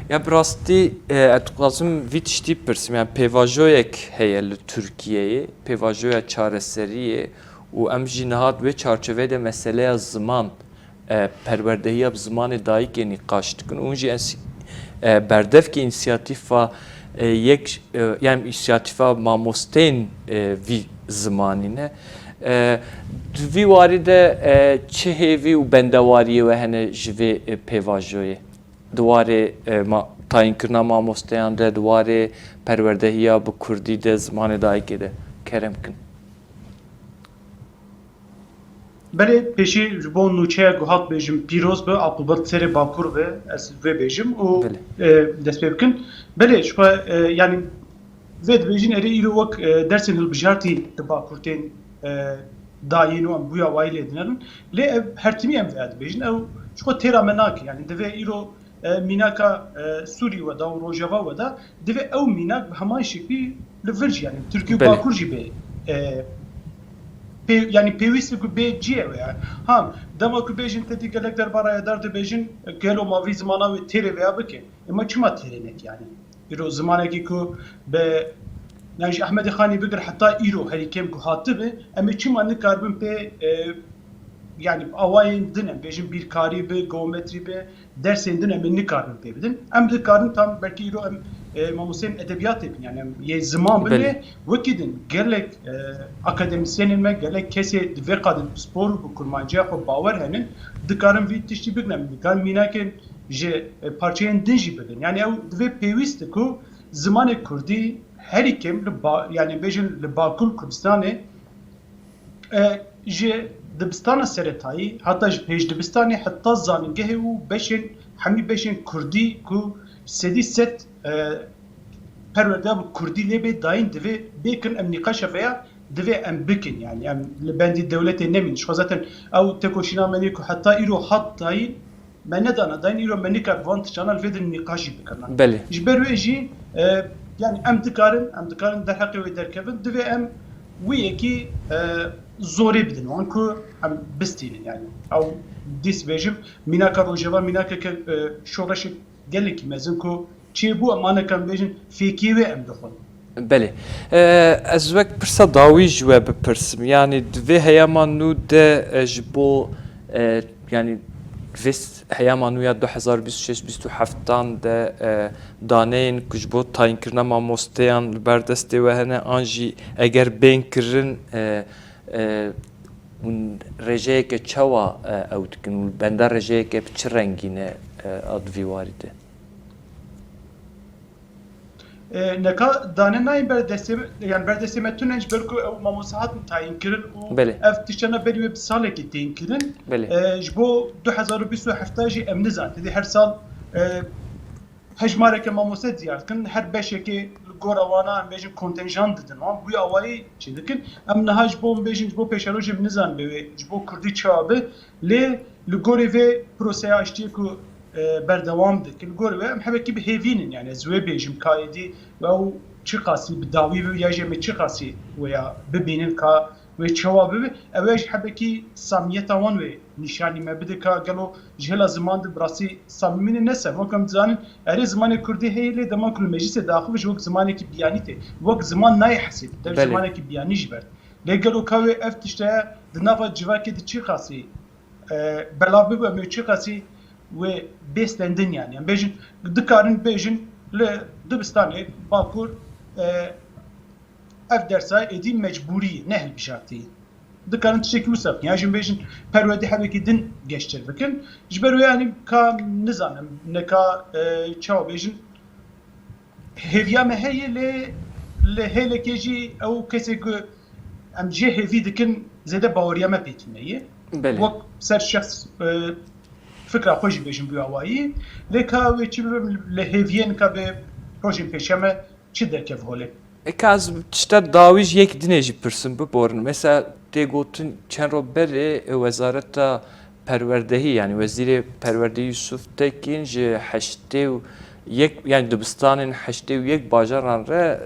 ya brasti etqazım vitişti persim yani pevajoyek heyel Türkiye'ye pevajoya çareseriye u em jinahat ve çerçevede meseleye zaman perverdehiye zamanı daik yeni kaçtıkın unji berdef ki inisiyatifa yek yani inisiyatifa mamosteyn vi zamanine vi varide çehevi u bendewariye ve hene jve pevajoye دواره تعیین کردن مامۆستایان ده دواره پەروەردەهیە بە کوردی ده زمانی دایکێ ده کەرم کن بله پیشی بۆ نوچەیە گوهات بێژم پیرۆز بە عەبدولبەر سەرێ باکوور بێ ئەس vê bêjim û dest pê bikin belê yani vê dibêjin erê îro wek dersên hilbijartî di bakurtên dayîn û em bûya wayî lê dînerin lê ev hertimî em vê dibêjin ew ji xwe têra me nake yani divê îro mînaka Sûrî ve da û Rojava ve da divê ew mînak bi heman şeklî li vir jî yani Tirkiye û Bakur jî bê yani pevîst ku bê ciye ya ham dema ku bêjin te gelek derbaraya der dibêjin gelo mavî zimana wê têrê veya bike ema çima têrênek yani îro zimanekî ku be yani Ahmed Xanî bigir heta îro herîkem ku hatibe em çima nikarbin pê yani avayên din em bêjin bîrkarî bi geometrî bi dersên din em nikarbin pê bidin em dikarin tam belkî îro em mamosteyên edebiyatê bin yani em yê ziman bile wekî din gelek akademisyenên me gelek kesê di vê qadin spor û kurmanciya xwe bawer henin dikarin vî tiştî bigrin dikarin mînakên ji parçeyên din jî bidin yani ew divê pêwîst ku zimanê Kurdî herî kim yani bêjin li Bakur Kurdistanê ji dibistana seretayî heta ji pêşdibistanê heta zanîngehê û beşên hemî beşên Kurdî ku sedî set perwerde bi Kurdî lê bê dayîn divê bêkin em nîqaşa veya divê em bikin yani em li bendî dewletê nemîn ji xwe zaten ew tekoşîna me lê ku heta îro hat dayîn me nedana dayîn îro me nikar van tiçana li vê de nîqaşî bikin ji ber wê jî yani em dikarin derheqê wê derkevin divê em wî yekî zorê bidin wan ku em bistînin yani ew dîs bêjim mînaka rojeva mînakeke şoreşek gelekî mezin ku çêbû em anekan bêjin fêkî wê em dixwin Belê ez wek pirsa dawî ji we bipirsim yani divê heyama nû de ji bo yani vê heyama nû ya 2026-2027 de daneyên ku ji bo tayînkirina mamosteyan li ber destê we hene an jî eger bên kirin rejeyeke çawa ew dikin û benda rejeyeke bi çi rengî ne a divî warî de neka danê nayên berdestê yani berdestê me tune ji ber ku ew mamoste hatin tayîn kirin û ev tiştana berî wê bi salekê teyîn kirin ji bo 2027 jî em nizan tedî her sal hejmareke mamoste ziyad kin her beşekê li gora wana em bêjin kontenjan didin wan bûyê awayî çê dikin em niha ji bo bêjin ji bo pêşerojê em nizan bi wê ji bo Kurdî çawa bi lê li gorê vê proseya aştiyê ku berdewam dikin gor ve em hebekî bi hêvînin yani ez wê bêjim kaîdî ve ew çi qasî bi dawî ve ya jê me çi qasî weya bibînin ka wê çawa bibe ew ji hebekî samiyeta wan wê nîşanî me bide ka gelo ji hêla ziman de bi rastî samîmînê neser wek em dizanin erê zimanê Kurdî heye lê dema ku li meclîsê daxil ji wek zimanekî biyanî tê wek ziman nayê hesîb dev zimanekî biyanî ji ber lê gelo ka wê ev tişteya di nava civakê de çi qasî belav bibe em çi qasî ve beslendin yani. Yani bejin dikarin bejin le dibistanê Bakur ev dersay edî mecburî ne hilbijatî. Dikarin tiştekî wisa bikin. Yani jin bejin perwedî hebekî din geştir bikin. Ji ber wê yani ka nizanim neka çawa bejin hêviya me heye lê li hêlekê jî ew kesê ku em jê hêvî dikin zêde baweriya me pê tune ye. Wek ser şexs fikra xwe jî bêjin bûye awayî lê ka wê çi bibim li hêviyên ka bê rojên pêşe me çi derkev holê ez tişta dawî ji yek dinê jî pirsim biborin mesela tê gotin çend roj berê wezareta perwerdehî yani wezîrê perwerdehî Yusuf Tekin ji heştê û yek yani dibistanên heştê û yek bajaran re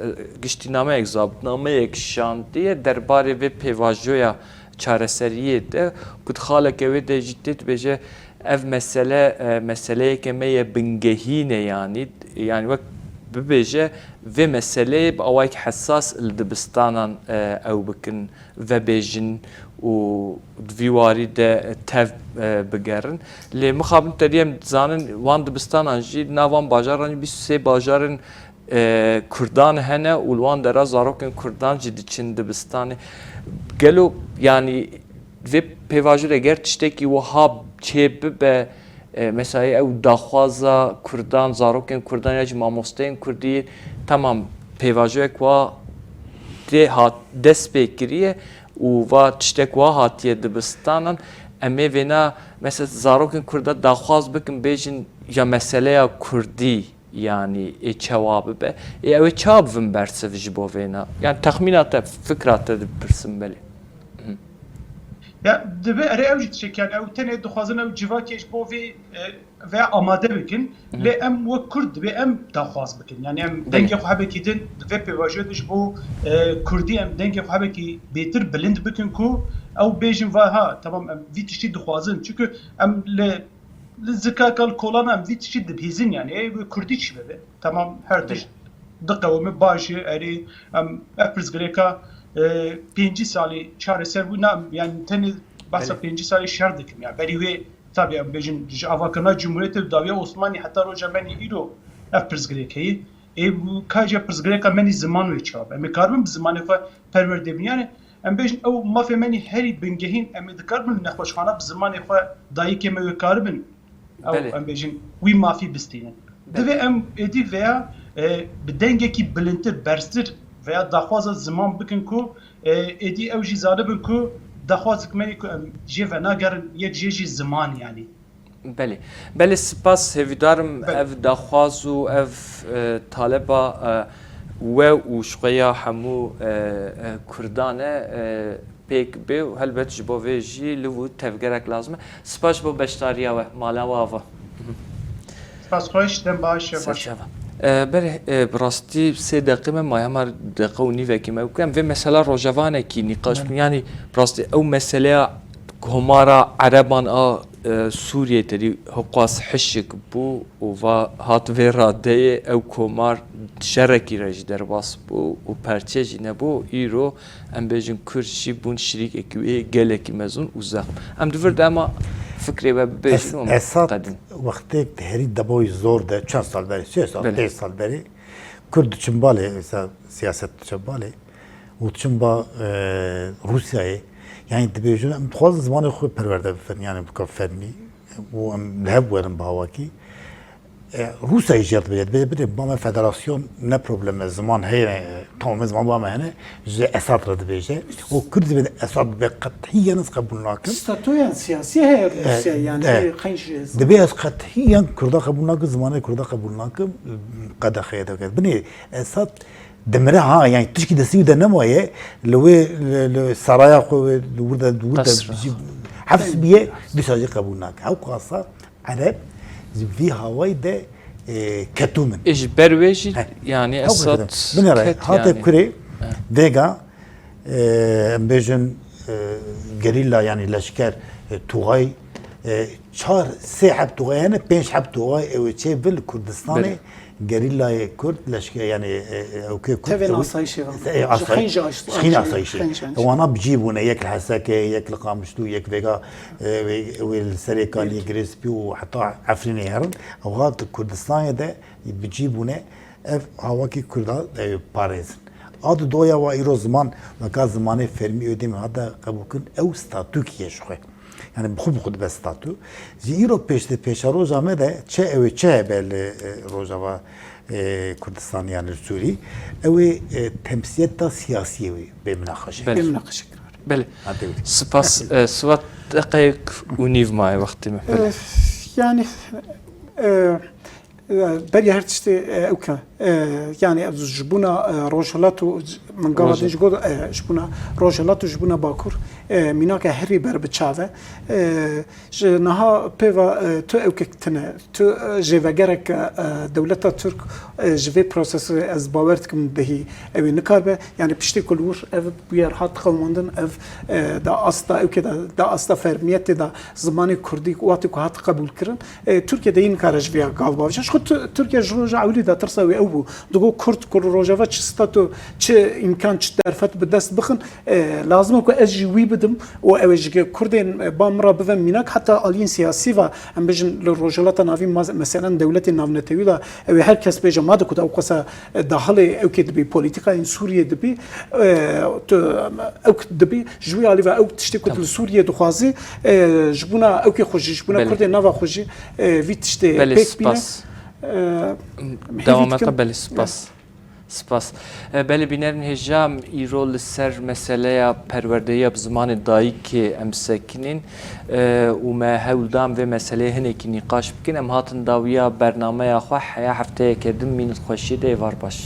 giştînameyek zabitnameyek şantiye derbarê vê pêvajoya çareseriyê de ku xaleke wê de jî tê dibêje ev meseleyeke me ye bingehîne yani wek bibêje vê meseleyê bi awayek hesas li dibistanan ew bikin vebêjin û divî warî de tev bigerin lê mixabin terî em dizanin wan dibistanan jî navan bajaran jî 23 bajarên Kurdan hene û li wan dera zarokên Kurdan jî diçin dibistanê gelo yani vê pêvajî eger tiştekî wiha çê bibe mesela ew daxwaza Kurdan zarokên Kurdan ya jî mamosteyên Kurdî tamam pêvajoyek wa tê hat dest pê kiriye û va tiştek wa hatiye dibistanan em ê vêna mesela zarokên Kurda daxwaz bikin bêjin ya meseleya Kurdî yani çawa bibe ew ê çawa bivin bersiv ji bo vêna yani texmîna te fikra te dipirsim belê Ya dibe ere ev çeken ev tene dixwazin ev civakeş bo ve amade bikin le em ve Kurd ve em daxwaz bikin. Yani em denge xwabekî din ve pêvajoya diş bo Kurdî em denge xwabekî bêtir bilind bikin ku ew bêjin va ha tamam em vî tiştî dixwazin çünkü em li zikakal kolan em vî tiştî dibîzin yani ev Kurdî çi bebe tamam her tiş diqewime başê erê em ev pirsgirêka 5 salî çareser bû nam yani tenê bahsa 5 salî şer dikim ya berî wê tabii em bêjin ji avakirina Cumhuriyetê dawiya Osmanî heta roja menî îro ev pirsgirêkeyî kaja pirsgirêka menî ziman wê çap em ê karibin bi zimanê xwe perwerdê bin yani em bêjin ew mafê menî herî bingehîn em ê dikaribin nexweşxana bi zimanê xwe dayîkê me wê karibin ew em bêjin wî mafî bistînin divê em êdî veya bi dengekî bilindtir berstir veya daxwaza ziman bikin ku êdî ew jî zanibin ku daxwaz dikmenî ku em jê ve nagerin yek jê jî ziman yani. Belê. Belê spas hêvîdarim ev daxwaz û ev taleba we û şixweya hemû Kurdan e pêk bê û helbet ji bo vê jî li wî tevgerek lazim e. Spas ji bo beşdariya we mala we ava. Spas xweş dem baş baş. Berê bi rastî sê deqî me maye me deqe û nîvekî me bikim vê mesela rojavanekî nîqaş bin yanî bi rastî ew meseleya komara Ereban a Sûriyê terî hiqas hişik bû û va hat vê radeyê ew komar şerekî re jî derbas bû û perçe jî nebû îro em bêjin Kurd jî bûn şirîkekî wê gelekî mezûn û zexm em divir de ama fikrê we bibêjin Esad wextê herî deboyî zor de çend sal berî 3 sal 5 sal berî Kurd diçin balê mesela siyaset diçin balê û diçin ba Rusyayê yani dibêjin em dixwazin zimanê xwe perwerde bifin yani bika fermî û em li hev werin bi hawakî Rusyayê jî dibê bidê bame federasyon ne problem ziman heye tamamê ziman bame hene ji Esad re dibêje û Kurd dibê Esad bibe qetîyan ez qebûl nakim ستاتویان سیاسی هەیە رووسیا یعنی قەنج دبی از قطعیان کرده قبول نکن زمانه کرده قبول نکن قد خیلی دکتر بنی اسات دمره ها yani تشکی دستی و دنمایه لوی سرایا خو لورده حفظ بیه دیساجی قبول نکن او قصه عرب في هواي ده كتومن اجبر ويجي يعني اسات بني راي هاتب كري ديغا بيجن gerilla yani leşker Tugay çar sê heb Tugayane 5 heb Tugay ew çê bil Kurdistanê gerillaya Kurd leşker yani ew tevên asayişê xîn asayişê wana bicîbûne yek li Hesekê yek li Qamişlû yek vêga wê li serê kaliyê Girêspî û heta Efrînê herin ew hat Kurdistanê de bicîbûne ev hawakî Kurda parêzin adı doya ve îro ziman veka zimanê fermî ödêm hada qebûlkin ew statûkî ye ji xwe yani bi xwe bi xwe dibe statû ji îro pêştê pêşa roja me de çi ew ê çi hebe li rojava Kurdistanê yani li Sûrî ew ê temsiliyeta siyasî wê bê münaqeşe Belê spas swat deqeyek û nîv maye wextê me yani بري هرتشتي اوكا يعني جبونا روجلاتو من قال جبونا جبونا روجلاتو جبونا باكور ميناك هري بر بتشافه نها بيفا تو اوكتنا تو جيفاجرك دولتا ترك جيفي بروسيس از باورتكم دهي او نكاربه يعني بشتي كلور اف بير هات خلمندن اف دا استا اوكدا دا استا فرميت دا زماني كردي واتي هات قبول كرن تركيا دين كارج فيها قالبا خود ترکیه جروجا عولی دا ترسوی او دو کرد کر روجاوا چه ستاتو چه امکان چه درفت به دست بخن لازمه که از جوی بدم و اوج کردین بامرا بفهم میناک حتی آلین سیاسی و ام بجن لروجالات ناوی مثلا دولت ناونتوی دا او هر کس بجا ما دکت او قصه داخل او که دبی پلیتیکا این سوریه دبی او دبی جوی علی و او تشتی کت سوریه دخوازی جبونا او که خوشی جبونا کردین نوا خوشی وی تشتی پیک بینه دەوامەکە بەلی سپاس بەلی بینەرن هێژام ئیرۆ لەسەر مەسەلەیە پەروەردەیە بزمانی دایکێ ئەم سەکینین و me hewldam vê meseleyê hinekî nîqaş bikin em hatin dawiya bernameyê xwe heya hefteyekê din mînit xweşî de êvar baş